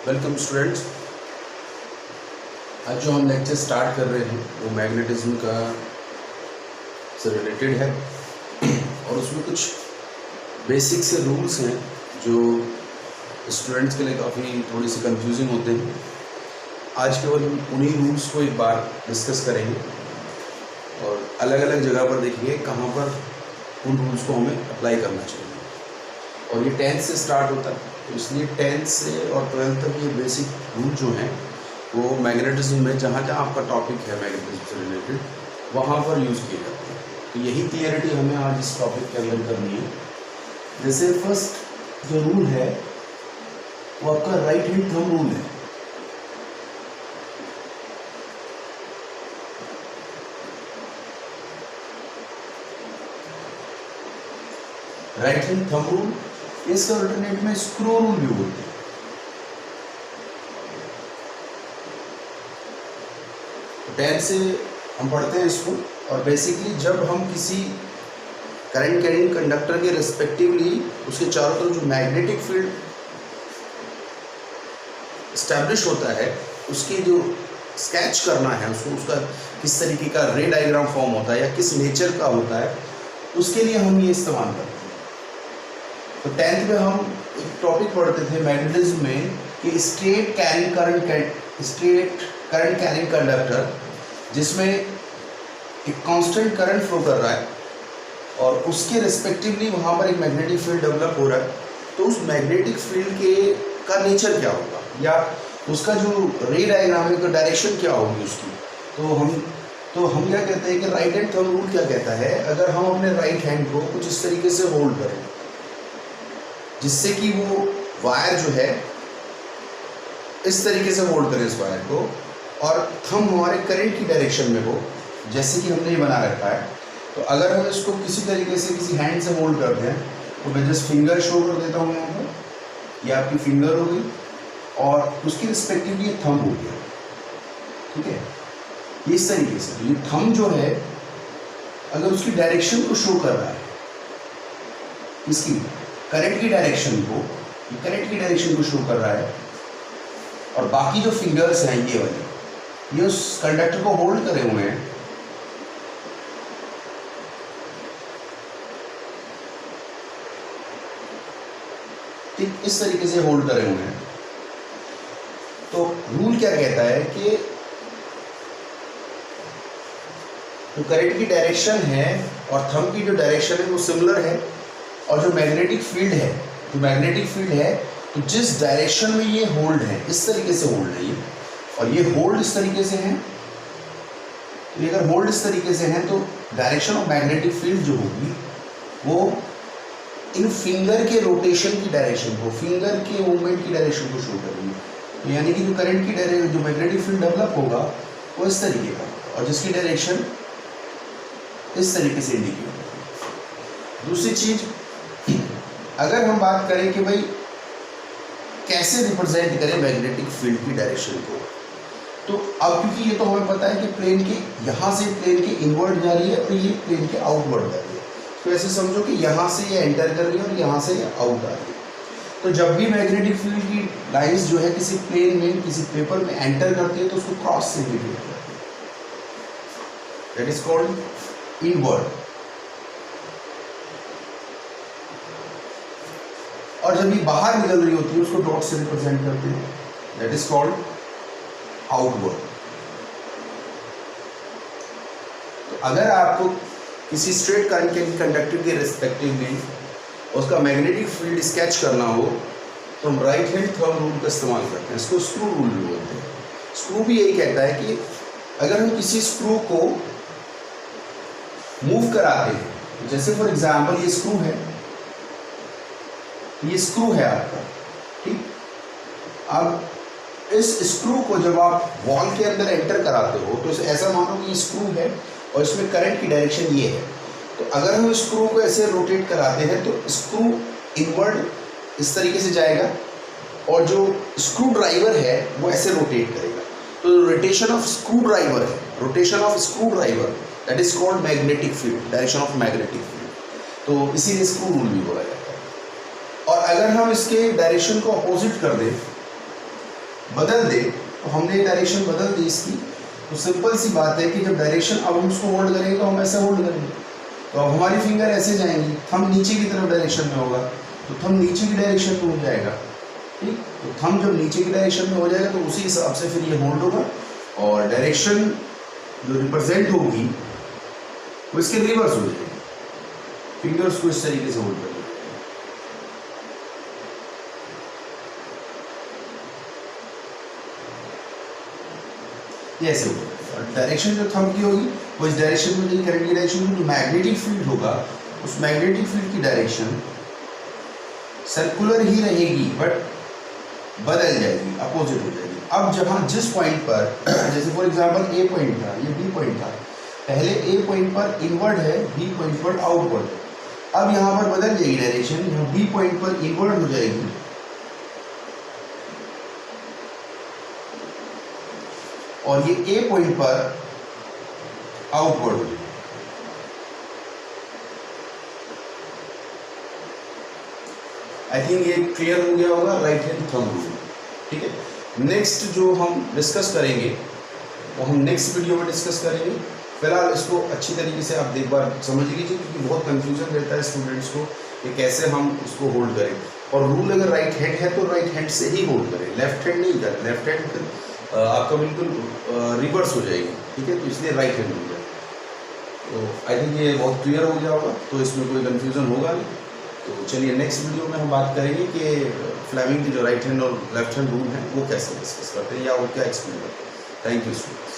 Welcome students. आज जो हम लेक्चर स्टार्ट कर रहे हैं वो मैग्नेटिज्म का से रिलेटेड है और उसमें कुछ बेसिक से रूल्स हैं जो स्टूडेंट्स के लिए काफ़ी थोड़ी सी कंफ्यूजिंग होते हैं। आज केवल हम उन्हीं रूल्स को एक बार डिस्कस करेंगे और अलग अलग जगह पर देखेंगे कहाँ पर उन रूल्स को हमें अप्लाई करना चाहिए। और ये 10th से स्टार्ट होता है, तो इसलिए 10th से और 12th तक ये बेसिक रूल जो हैं वो मैग्नेटिज्म में जहाँ जहाँ आपका टॉपिक है मैग्नेटिज्म से रिलेटेड वहाँ पर यूज़ किए जाते हैं। तो यही क्लियरिटी हमें आज इस टॉपिक के अंदर करनी है। जैसे फर्स्ट जो रूल है वो आपका राइट हैंड थंब रूल है। राइट हैंड थंब रूल, इसका अल्टरनेट में स्क्रू रूल भी बोलते हैं। टेंथ से हम पढ़ते हैं इसको और बेसिकली जब हम किसी करंट कैरिंग कंडक्टर के रिस्पेक्टिवली उसके चारों तरफ जो मैग्नेटिक फील्ड एस्टैब्लिश होता है उसकी जो स्केच करना है उसको, उसका किस तरीके का रे डायग्राम फॉर्म होता है या किस नेचर का होता है, उसके लिए हम ये इस्तेमाल करते हैं। तो 10th में हम एक टॉपिक पढ़ते थे मैग्नेटिज्म में कि स्ट्रेट करंट कैरिंग कंडक्टर जिसमें एक कांस्टेंट करंट फ्लो कर रहा है और उसके रिस्पेक्टिवली वहाँ पर एक मैग्नेटिक फील्ड डेवलप हो रहा है। तो उस मैग्नेटिक फील्ड के का नेचर क्या होगा या उसका जो रे डायग्राम है, तो डायरेक्शन क्या होगी उसकी। तो हम क्या कहते हैं कि राइट हैंड थंब रूल क्या कहता है, अगर हम अपने राइट हैंड को कुछ इस तरीके से होल्ड करें जिससे कि वो वायर जो है इस तरीके से होल्ड करें इस वायर को और थंब हमारे करंट की डायरेक्शन में हो, जैसे कि हमने ये बना रखा है। तो अगर हम इसको किसी तरीके से किसी हैंड से होल्ड करते हैं तो मैं जस्ट फिंगर शो कर देता हूँ यहाँ पर, ये आपकी फिंगर हो गई और उसकी रिस्पेक्टिवली ये थंब हो गया। ठीक है, इस तरीके से ये थंब जो है अगर उसकी डायरेक्शन को शो कर रहा है, इसकी करंट की डायरेक्शन को शो कर रहा है और बाकी जो फिंगर्स हैं ये वाले ये उस कंडक्टर को होल्ड करे हुए हैं। ठीक इस तरीके से होल्ड करे हुए हैं। तो रूल क्या कहता है कि जो करंट की डायरेक्शन है और थंब की जो डायरेक्शन है वो सिमिलर है और जो मैग्नेटिक फील्ड है तो जिस डायरेक्शन में ये होल्ड है इस तरीके से होल्ड है ये और ये होल्ड इस तरीके से है। तो अगर होल्ड इस तरीके से है तो डायरेक्शन ऑफ मैग्नेटिक फील्ड जो होगी वो इन फिंगर के रोटेशन की डायरेक्शन को, फिंगर के मूवमेंट की डायरेक्शन को शो करेगी। तो यानी कि जो करंट की डायरेक्शन, जो मैग्नेटिक फील्ड डेवलप होगा वो इस तरीके का और जिसकी डायरेक्शन इस तरीके से इंडिकेट होगी। दूसरी चीज, अगर हम बात करें कि भाई कैसे रिप्रेजेंट करें मैग्नेटिक फील्ड की डायरेक्शन को, तो अब क्योंकि ये तो हमें पता है कि प्लेन के यहाँ से प्लेन के इनवर्ड जा रही है और ये प्लेन के आउटवर्ड जा रही है। तो ऐसे समझो कि यहाँ से ये एंटर कर रही है और यहाँ से ये आउट आ रही है। तो जब भी मैग्नेटिक फील्ड की लाइंस जो है किसी प्लेन में, किसी पेपर में एंटर करती है तो उसको क्रॉस से इंडिकेट करती है, दैट इज कॉल्ड इनवर्ड। और जब ये बाहर निकल रही होती है उसको डॉट से रिप्रेजेंट करते हैं, दैट इज कॉल्ड आउटवर्ड। तो अगर आपको किसी स्ट्रेट करंट के कंडक्टर के रिस्पेक्टिवली उसका मैग्नेटिक फील्ड स्केच करना हो तो हम राइट हैंड थंब रूल का इस्तेमाल करते हैं। इसको स्क्रू रूल भी बोलते हैं। स्क्रू भी यही कहता है कि अगर हम किसी स्क्रू को मूव कराते हैं, जैसे फॉर एग्जाम्पल ये स्क्रू है, ये स्क्रू है आपका, ठीक। अब इस स्क्रू को जब आप वॉल के अंदर एंटर कराते हो तो ऐसा मानो कि ये स्क्रू है और इसमें करंट की डायरेक्शन ये है। तो अगर हम स्क्रू को ऐसे रोटेट कराते हैं तो स्क्रू इनवर्ड इस तरीके से जाएगा और जो स्क्रू ड्राइवर है वो ऐसे रोटेट करेगा। तो रोटेशन ऑफ स्क्रू ड्राइवर है, rotation of screw driver, that is called magnetic field, direction of magnetic field. तो इसीलिए स्क्रू रूल भी बोला जाता है। और अगर हम इसके डायरेक्शन को अपोजिट कर दें बदल दे, तो हमने डायरेक्शन बदल दी इसकी, तो सिंपल सी बात है कि जब डायरेक्शन अब हम उसको होल्ड करेंगे तो हम ऐसे होल्ड करेंगे, तो अब हमारी फिंगर ऐसे जाएंगी, थंब नीचे की तरफ डायरेक्शन में होगा, तो थंब नीचे की डायरेक्शन में हो जाएगा, ठीक। तो थंब जब नीचे की डायरेक्शन में हो जाएगा तो उसी हिसाब से फिर ये होल्ड होगा, और डायरेक्शन जो रिप्रेजेंट होगी वो इसके रिवर्स हो जाएगी। फिंगर्स को इस तरीके से होल्ड करेंगे, ये ऐसे होगा। डायरेक्शन जो थंब की होगी वो इस डायरेक्शन में नहीं, करंट की डायरेक्शन में जो मैग्नेटिक फील्ड होगा उस मैग्नेटिक फील्ड की डायरेक्शन सर्कुलर ही रहेगी बट बदल जाएगी, अपोजिट हो जाएगी। अब जहाँ जिस पॉइंट पर जैसे फॉर एग्जांपल ए पॉइंट था, ये बी पॉइंट था, पहले ए पॉइंट पर इनवर्ड है, बी पॉइंट पर आउटवर्ड, अब यहाँ पर बदल जाएगी डायरेक्शन, यहाँ बी पॉइंट पर इनवर्ड हो जाएगी और ये ए पॉइंट पर आउटवर्ड हो जाएगी। आई थिंक ये क्लियर हो गया होगा राइट हैंड थंब रूल, ठीक है। नेक्स्ट जो हम डिस्कस करेंगे वो हम नेक्स्ट वीडियो में डिस्कस करेंगे। फिलहाल इसको अच्छी तरीके से आप एक बार समझ लीजिए, क्योंकि बहुत कंफ्यूजन रहता है स्टूडेंट्स को कि कैसे हम उसको होल्ड करें, और रूल अगर राइट हैंड है तो राइट हैंड से ही होल्ड करें, लेफ्ट हैंड नहीं करें, लेफ्ट हैंड फिर आपका बिल्कुल रिवर्स हो जाएगी, ठीक है, तो इसलिए राइट हैंड हो जाए। तो आई थिंक ये बहुत क्लियर हो गया होगा, तो इसमें कोई कन्फ्यूज़न होगा नहीं। तो चलिए नेक्स्ट वीडियो में हम बात करेंगे कि फ्लेमिंग की जो राइट हैंड और लेफ्ट हैंड रूल है वो कैसे डिस्कस करते हैं या वो क्या एक्सप्लेन करते हैं। Thank you students.